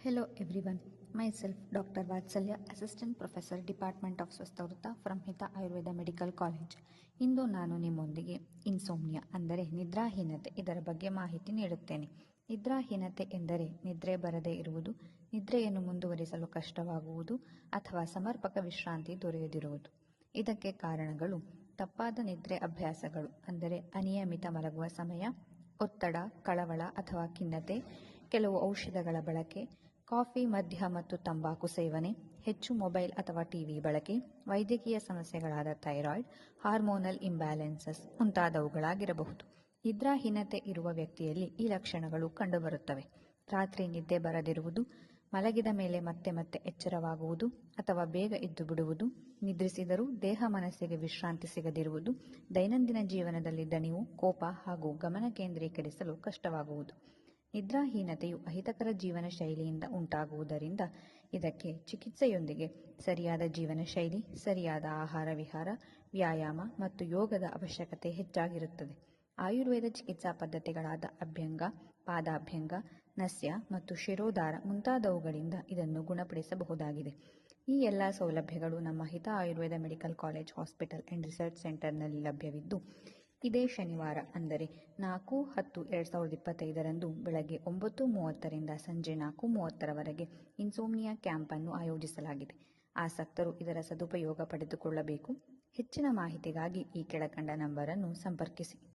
Hello everyone, myself Dr. Vatsalya, Assistant Professor, Department of Swasthavruta from Hita Ayurveda Medical College. ಇಂದು ನಾನು ನಿಮ್ಮೊಂದಿಗೆ insomnia ಅಂದರೆ ನಿದ್ರಾಹೀನತೆ ಇದರ ಬಗ್ಗೆ ಮಾಹಿತಿ ನೀಡುತ್ತೇನೆ. ನಿದ್ರಾಹೀನತೆ ಎಂದರೆ ನಿದ್ರೆ ಬರದೇ ಇರುವುದು, ನಿದ್ರೆಯನ್ನು ಮುಂದುವರಿಸಲು ಕಷ್ಟವಾಗುವುದು ಅಥವಾ ಸಮರ್ಪಕ ವಿಶ್ರಾಂತಿ ದೊರೆಯದಿರುವುದು. ಇದಕ್ಕೆ ಕಾರಣಗಳು ತಪ್ಪಾದ ನಿದ್ರೆ ಅಭ್ಯಾಸಗಳು ಅಂದರೆ ಅನಿಯಮಿತ ಮಲಗುವ ಸಮಯ, ಒತ್ತಡ, ಕಳವಳ ಅಥವಾ ಖಿನ್ನತೆ, ಕೆಲವು ಔಷಧಗಳ ಬಳಕೆ, ಕಾಫಿ, ಮದ್ಯ ಮತ್ತು ತಂಬಾಕು ಸೇವನೆ, ಹೆಚ್ಚು ಮೊಬೈಲ್ ಅಥವಾ ಟಿವಿ ಬಳಕೆ, ವೈದ್ಯಕೀಯ ಸಮಸ್ಯೆಗಳಾದ ಥೈರಾಯ್ಡ್, ಹಾರ್ಮೋನಲ್ ಇಂಬ್ಯಾಲೆನ್ಸಸ್ ಮುಂತಾದವುಗಳಾಗಿರಬಹುದು. ನಿದ್ರಾಹೀನತೆ ಇರುವ ವ್ಯಕ್ತಿಯಲ್ಲಿ ಈ ಲಕ್ಷಣಗಳು ಕಂಡುಬರುತ್ತವೆ. ರಾತ್ರಿ ನಿದ್ದೆ ಬರದಿರುವುದು, ಮಲಗಿದ ಮೇಲೆ ಮತ್ತೆ ಮತ್ತೆ ಎಚ್ಚರವಾಗುವುದು ಅಥವಾ ಬೇಗ ಎದ್ದು ಬಿಡುವುದು, ನಿದ್ರಿಸಿದರೂ ದೇಹ ಮನಸ್ಸಿಗೆ ವಿಶ್ರಾಂತಿ ಸಿಗದಿರುವುದು, ದೈನಂದಿನ ಜೀವನದಲ್ಲಿ ದಣಿವು, ಕೋಪ ಹಾಗೂ ಗಮನ ಕೇಂದ್ರೀಕರಿಸಲು ಕಷ್ಟವಾಗುವುದು. ನಿದ್ರಾಹೀನತೆಯು ಅಹಿತಕರ ಜೀವನ ಶೈಲಿಯಿಂದ ಉಂಟಾಗುವುದರಿಂದ ಇದಕ್ಕೆ ಚಿಕಿತ್ಸೆಯೊಂದಿಗೆ ಸರಿಯಾದ ಜೀವನ ಶೈಲಿ, ಸರಿಯಾದ ಆಹಾರ ವಿಹಾರ, ವ್ಯಾಯಾಮ ಮತ್ತು ಯೋಗದ ಅವಶ್ಯಕತೆ ಹೆಚ್ಚಾಗಿರುತ್ತದೆ. ಆಯುರ್ವೇದ ಚಿಕಿತ್ಸಾ ಪದ್ಧತಿಗಳಾದ ಅಭ್ಯಂಗ, ಪಾದಾಭ್ಯಂಗ, ನಸ್ಯ ಮತ್ತು ಶಿರೋಧಾರ ಮುಂತಾದವುಗಳಿಂದ ಇದನ್ನು ಗುಣಪಡಿಸಬಹುದಾಗಿದೆ. ಈ ಎಲ್ಲ ಸೌಲಭ್ಯಗಳು ನಮ್ಮ ಹಿತ Ayurveda medical college hospital and research ಸೆಂಟರ್ನಲ್ಲಿ ಲಭ್ಯವಿದ್ದು, ಇದೇ ಶನಿವಾರ ಅಂದರೆ 4/10/2025 ಬೆಳಗ್ಗೆ 9:30ರಿಂದ ಸಂಜೆ 4:30ರವರೆಗೆ ಇನ್ಸೋಮ್ನಿಯಾ ಕ್ಯಾಂಪ್ ಅನ್ನು ಆಯೋಜಿಸಲಾಗಿದೆ. ಆಸಕ್ತರು ಇದರ ಸದುಪಯೋಗ ಪಡೆದುಕೊಳ್ಳಬೇಕು. ಹೆಚ್ಚಿನ ಮಾಹಿತಿಗಾಗಿ ಈ ಕೆಳಕಂಡ ನಂಬರನ್ನು ಸಂಪರ್ಕಿಸಿ.